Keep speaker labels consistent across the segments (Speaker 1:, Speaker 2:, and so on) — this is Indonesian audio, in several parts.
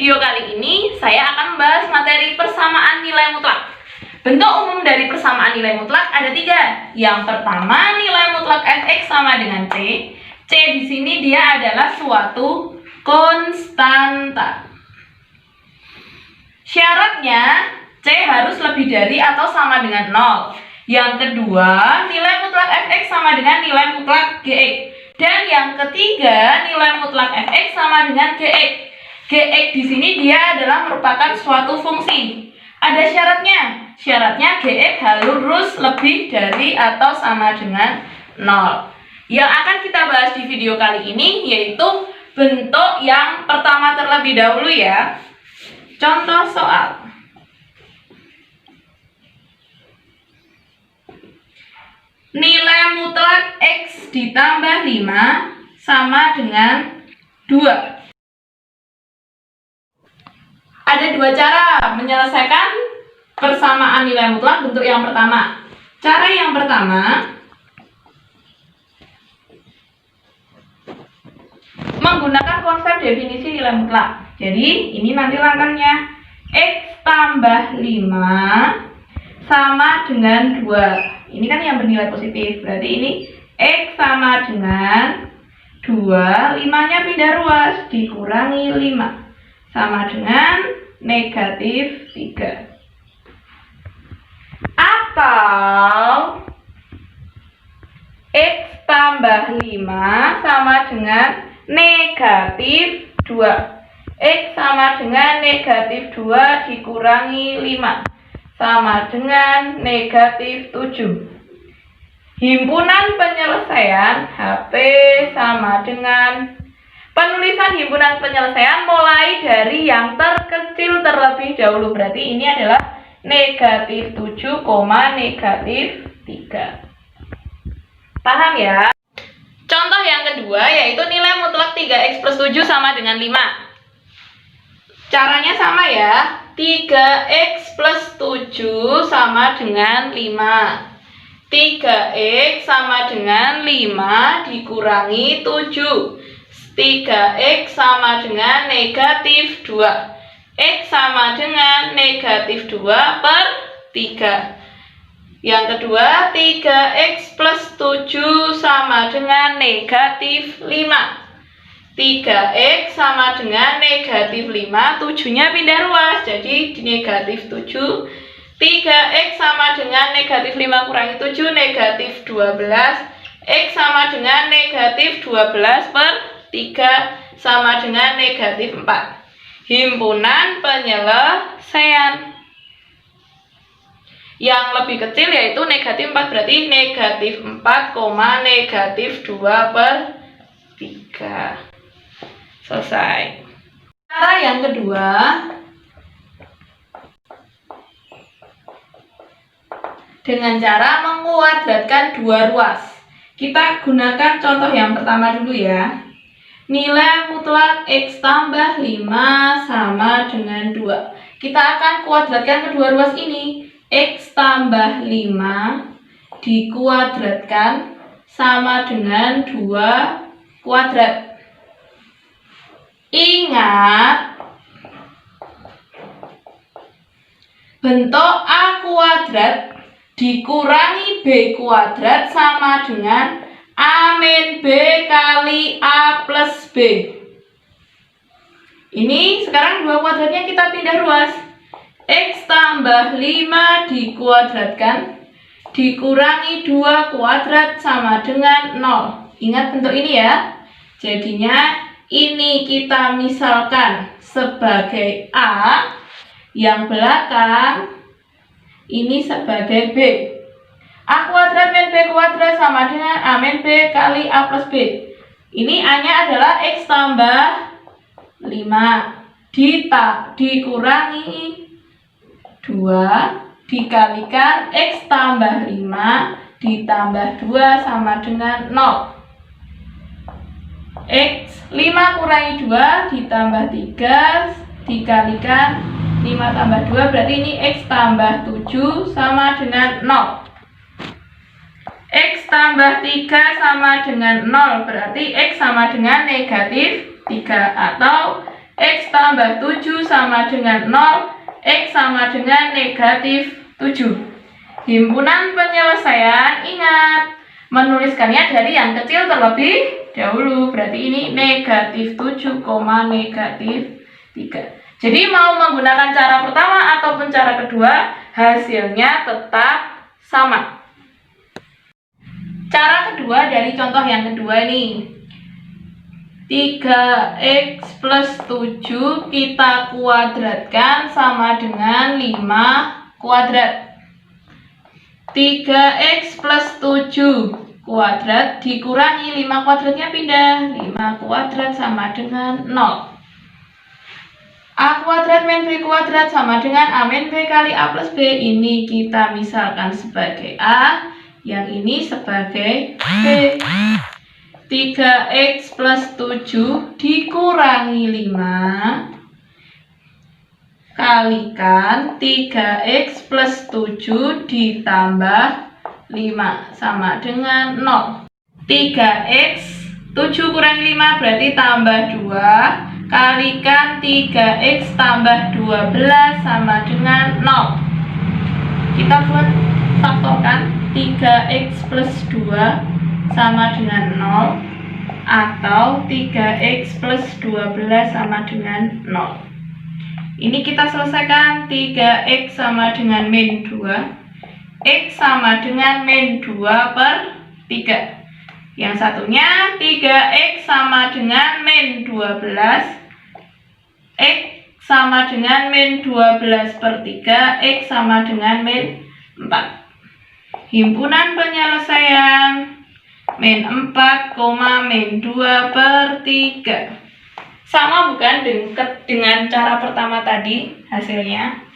Speaker 1: video kali ini saya akan membahas materi persamaan nilai mutlak. Bentuk umum dari persamaan nilai mutlak ada 3. Yang pertama, nilai mutlak fx sama dengan c. C di sini dia adalah suatu konstanta. Syaratnya c harus lebih dari atau sama dengan 0. Yang kedua, nilai mutlak fx sama dengan nilai mutlak gx. Dan yang ketiga, nilai mutlak fx sama dengan gx. Gx di sini dia adalah merupakan suatu fungsi. Ada syaratnya. Syaratnya gx harus lebih dari atau sama dengan 0. Yang akan kita bahas di video kali ini yaitu bentuk yang pertama terlebih dahulu ya. Contoh soal. Nilai mutlak x ditambah 5 sama dengan 2. Ada 2 cara menyelesaikan persamaan nilai mutlak bentuk yang pertama. Cara yang pertama, menggunakan konsep definisi nilai mutlak. Jadi, ini nanti langkahnya. X tambah 5 sama dengan 2. Ini kan yang bernilai positif. Berarti ini X sama dengan 2. 5-nya pindah ruas. Dikurangi 5. Sama dengan negatif 3. Atau X tambah 5 sama dengan negatif 2. X sama dengan negatif 2 dikurangi 5. Sama dengan negatif 7. Himpunan penyelesaian HP sama dengan penulisan himpunan penyelesaian mulai dari yang terkecil terlebih dahulu. Berarti ini adalah negatif 7, negatif 3. Paham ya? Contoh yang kedua yaitu nilai mutlak 3x plus 7 sama dengan 5. Caranya sama ya. 3x plus 7 sama dengan 5. 3x sama dengan 5 dikurangi 7. 3x sama dengan negatif 2. X sama dengan negatif 2 per 3. Yang kedua, 3x plus 7 sama dengan negatif 5. 3x sama dengan negatif 5. 7-nya pindah ruas, jadi negatif 7. 3x sama dengan negatif 5 kurangi 7, negatif 12. X sama dengan negatif 12 per 3 sama dengan negatif 4. Himpunan penyelesaian. Yang lebih kecil yaitu negatif 4, berarti negatif 4, negatif 2 per 3. Selesai. Cara yang kedua, dengan cara menguadratkan 2 ruas. Kita gunakan contoh yang pertama dulu ya. Nilai mutlak x tambah 5 sama dengan 2. Kita akan kuadratkan kedua ruas ini. X tambah 5 dikuadratkan sama dengan 2 kuadrat. Ingat, bentuk A kuadrat dikurangi B kuadrat sama dengan A min B kali A plus B. Ini sekarang 2 kuadratnya kita pindah ruas. X tambah 5 dikuadratkan dikurangi 2 kuadrat sama dengan 0. Ingat bentuk ini ya. Jadinya ini kita misalkan sebagai A, yang belakang ini sebagai B. A kuadrat min B kuadrat sama dengan A min B kali A plus B. Ini A-nya adalah X tambah 5 dikurangi 2 dikalikan X tambah 5 ditambah 2 sama dengan 0. X 5 kurangi 2 ditambah 3 dikalikan 5 tambah 2, berarti ini X tambah 7 sama dengan 0. X tambah 3 sama dengan 0, berarti X sama dengan negatif 3 atau X tambah 7 sama dengan 0, X sama dengan negatif 7. Himpunan penyelesaian, ingat, menuliskannya dari yang kecil terlebih dahulu. Berarti ini negatif 7, negatif 3. Jadi mau menggunakan cara pertama ataupun cara kedua, hasilnya tetap sama. Cara kedua dari contoh yang kedua nih. 3x plus 7 kita kuadratkan sama dengan 5 kuadrat. 3x plus 7 kuadrat dikurangi 5 kuadratnya pindah. 5 kuadrat sama dengan 0. A kuadrat min B kuadrat sama dengan A min B kali A plus B. Ini kita misalkan sebagai A, yang ini sebagai B. 3x plus 7 dikurangi 5 kalikan 3x plus 7 ditambah 5 sama dengan 0. 3x 7 kurangi 5 berarti tambah 2 kalikan 3x tambah 12 sama dengan 0. Kita buat faktorkan 3x plus 2 sama dengan 0 atau 3x plus 12 sama dengan 0. Ini kita selesaikan. 3x sama dengan min 2, x sama dengan min 2 per 3. Yang satunya 3x sama dengan min 12, x sama dengan min 12 per 3, x sama dengan min 4. Himpunan penyelesaian min 4, min 2 per 3. Sama bukan dengan cara pertama tadi hasilnya?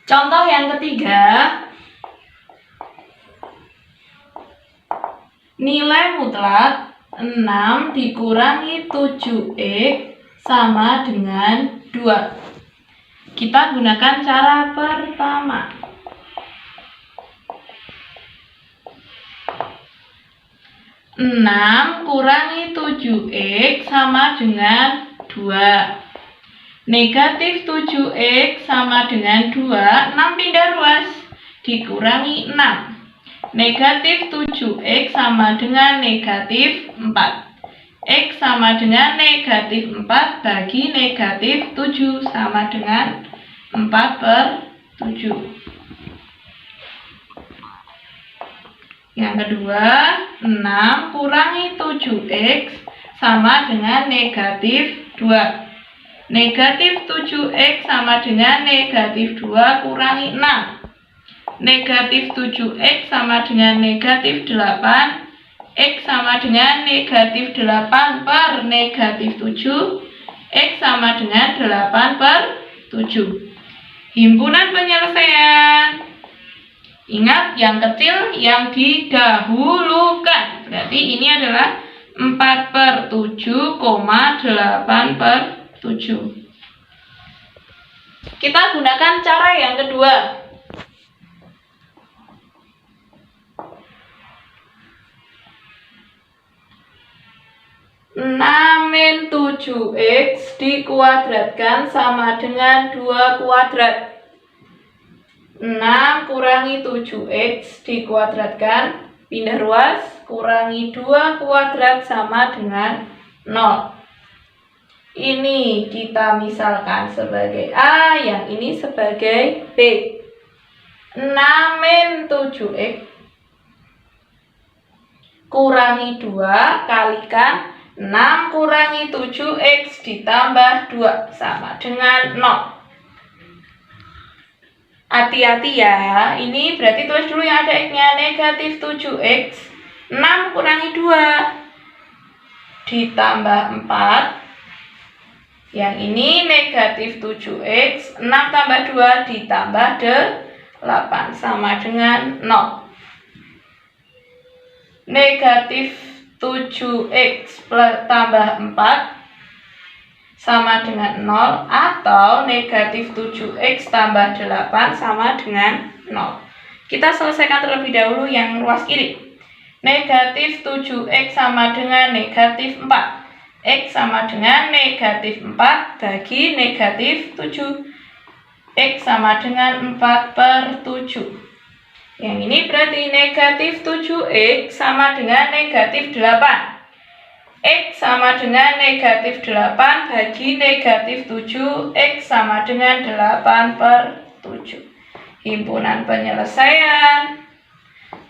Speaker 1: Contoh yang ketiga, nilai mutlak 6 dikurangi 7x sama dengan 2. Kita gunakan cara pertama. 6 kurangi 7x sama dengan 2. Negatif 7x sama dengan 2, 6 pindah ruas, dikurangi 6. Negatif 7x sama dengan negatif 4. X sama dengan negatif 4 bagi negatif 7 sama dengan 4 per 7. Yang kedua, 6 kurangi 7x sama dengan negatif 2. Negatif 7x sama dengan negatif 2 kurangi 6. Negatif 7x sama dengan negatif 8. X sama dengan negatif 8 per negatif 7. X sama dengan 8 per 7. Himpunan penyelesaian. Ingat, yang kecil yang didahulukan. Berarti ini adalah 4 per 7, 8 per 7. Kita gunakan cara yang kedua. 6 min 7x dikuadratkan sama dengan 2 kuadrat. 6 kurangi 7x dikuadratkan, pindah ruas, kurangi 2 kuadrat sama dengan 0. Ini kita misalkan sebagai A, yang ini sebagai B. 6 min 7x kurangi 2 kalikan 6 kurangi 7x ditambah 2 sama dengan 0. Hati-hati ya, ini berarti tulis dulu yang ada x-nya, negatif 7x. 6 kurangi 2 ditambah 4 Yang ini negatif 7x, 6 tambah 2 ditambah 8 sama dengan 0. Negatif 7x tambah 4 sama dengan 0, atau negatif 7x tambah 8 sama dengan 0. Kita selesaikan terlebih dahulu yang ruas kiri. Negatif 7x sama dengan negatif 4. X sama dengan negatif 4 bagi negatif 7. X sama dengan 4 per 7. Yang ini berarti negatif 7x sama dengan negatif 8. X sama dengan negatif 8 bagi negatif 7. X sama dengan 8 per 7. Himpunan penyelesaian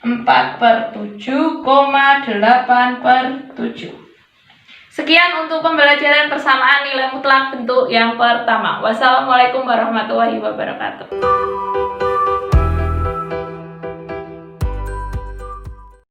Speaker 1: 4 per 7, 8 per 7. Sekian untuk pembelajaran persamaan nilai mutlak bentuk yang pertama. Wassalamualaikum warahmatullahi wabarakatuh.